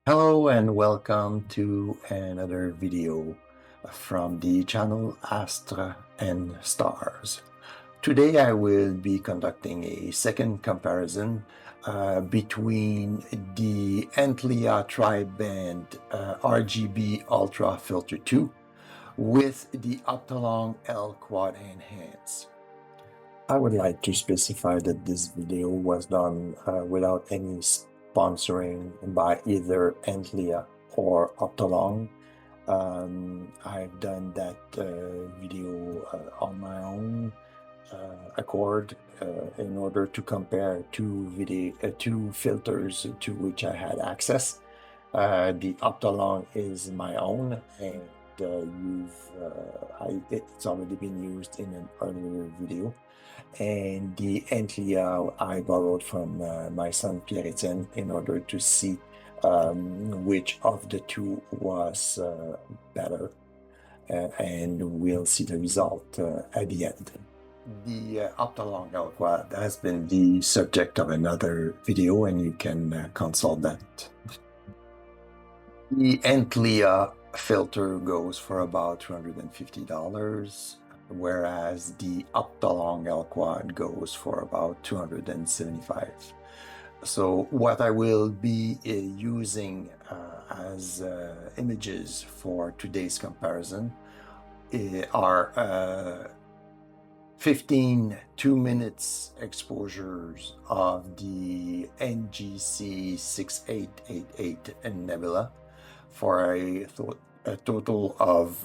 Hello and welcome to another video from the channel Astres and Stars. Today I will be conducting a second comparison between the Antlia Triband RGB Ultra Filter 2 with the Optolong L-Quad Enhance. I would like to specify that this video was done without any sponsoring by either Antlia or Optolong. I've done that video on my own accord in order to compare two filters to which I had access. The Optolong is my own, and it's already been used in an earlier video. And the Antlia I borrowed from my son Pierre-Etienne in order to see which of the two was better, and we'll see the result at the end. The Optolong L-Quad has been the subject of another video, and you can consult that. The Antlia filter goes for about $250, whereas the Optolong L-Quad goes for about $275. So what I will be using as images for today's comparison are 15 2-minute exposures of the NGC 6888 nebula for a total of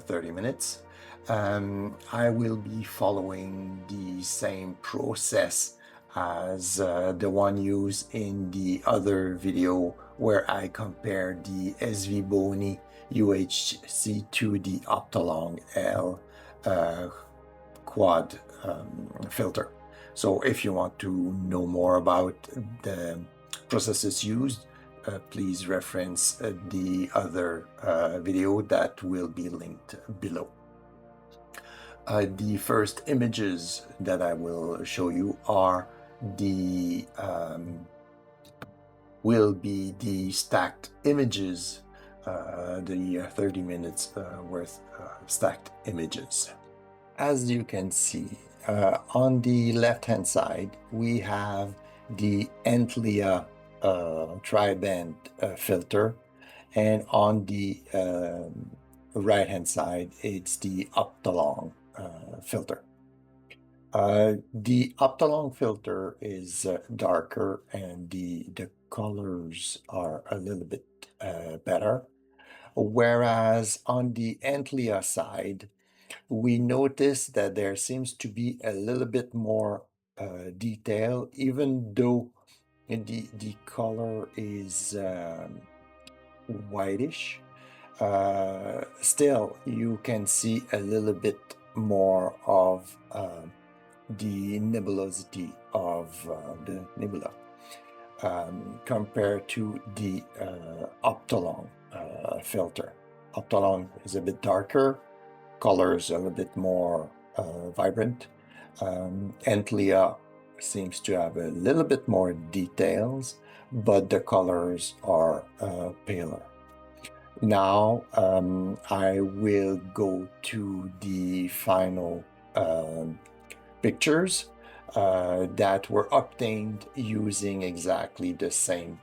30 minutes. I will be following the same process as the one used in the other video where I compared the ZWO UHC to the Optolong L-Quad filter. So if you want to know more about the processes used, please reference the other video that will be linked below. The first images that I will show you are will be the stacked images, the 30 minutes worth stacked images. As you can see, on the left-hand side, we have the Antlia Triband filter, and on the right-hand side, it's the Optolong filter. The Optolong filter is darker, and the colors are a little bit better, whereas on the Antlia side, we notice that there seems to be a little bit more detail, even though the color is whitish. Still, you can see a little bit more of the nebulosity of the nebula compared to the Optolong filter. Optolong is a bit darker, colors a little bit more vibrant. Antlia seems to have a little bit more details, but the colors are paler. Now I will go to the final pictures that were obtained using exactly the same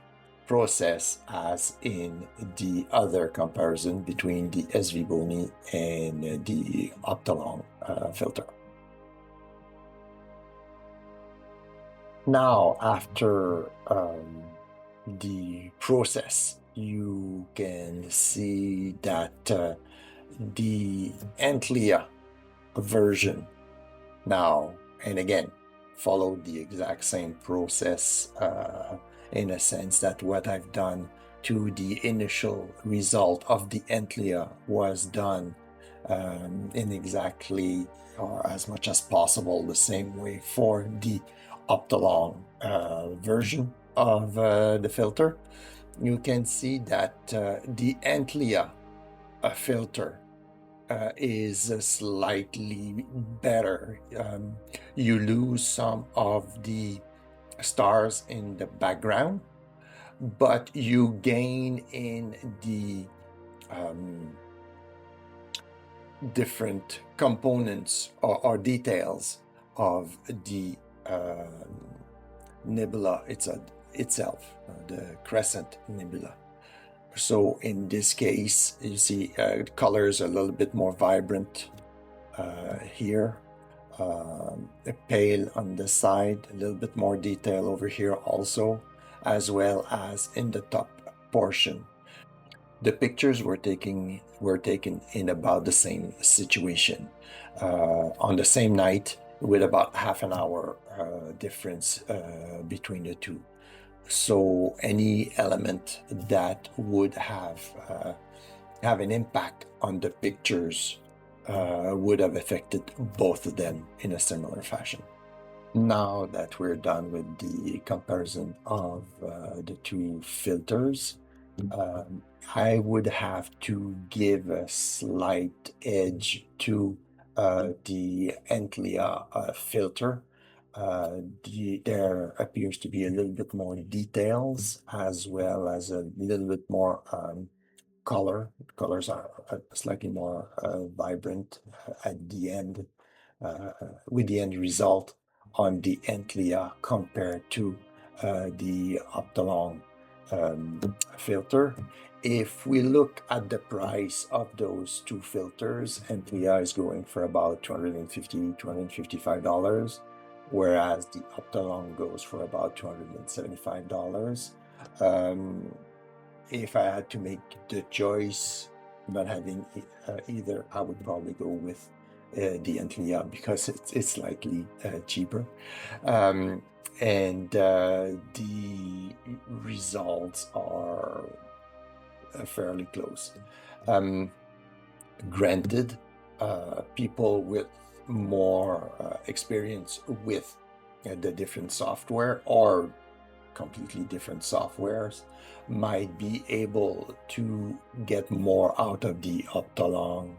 process as in the other comparison between the ZWO and the Optolong filter. Now, after the process, you can see that the Antlia version now, and again, followed the exact same process in a sense that what I've done to the initial result of the Antlia was done in exactly, or as much as possible, the same way for the Optolong version of the filter. You can see that the Antlia filter is slightly better. You lose some of the stars in the background, but you gain in the different components or details of the nebula itself, the crescent nebula. So in this case, you see colors a little bit more vibrant here, pale on the side, a little bit more detail over here also, as well as in the top portion. The pictures were taken in about the same situation on the same night, with about half an hour difference between the two. So any element that would have an impact on the pictures would have affected both of them in a similar fashion. Now that we're done with the comparison of the two filters, I would have to give a slight edge to the Antlia filter. There appears to be a little bit more details, as well as a little bit more color. Colors are slightly more vibrant at the end, with the end result on the Antlia compared to the Optolong filter. If we look at the price of those two filters, Antlia is going for about $250, $255, whereas the Optolong goes for about $275. If I had to make the choice, not having either, I would probably go with the Antlia because it's slightly cheaper. And the results are fairly close. Granted, people with more experience with the different software or completely different softwares might be able to get more out of the Optolong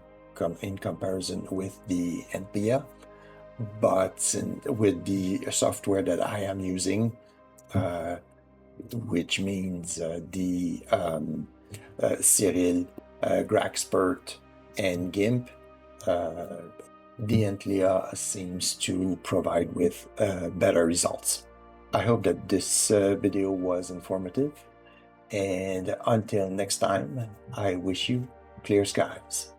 in comparison with the Antlia. But with the software that I am using, which means the Cyril, Graxpert, and GIMP, the Antlia seems to provide with better results. I hope that this video was informative, and until next time, I wish you clear skies.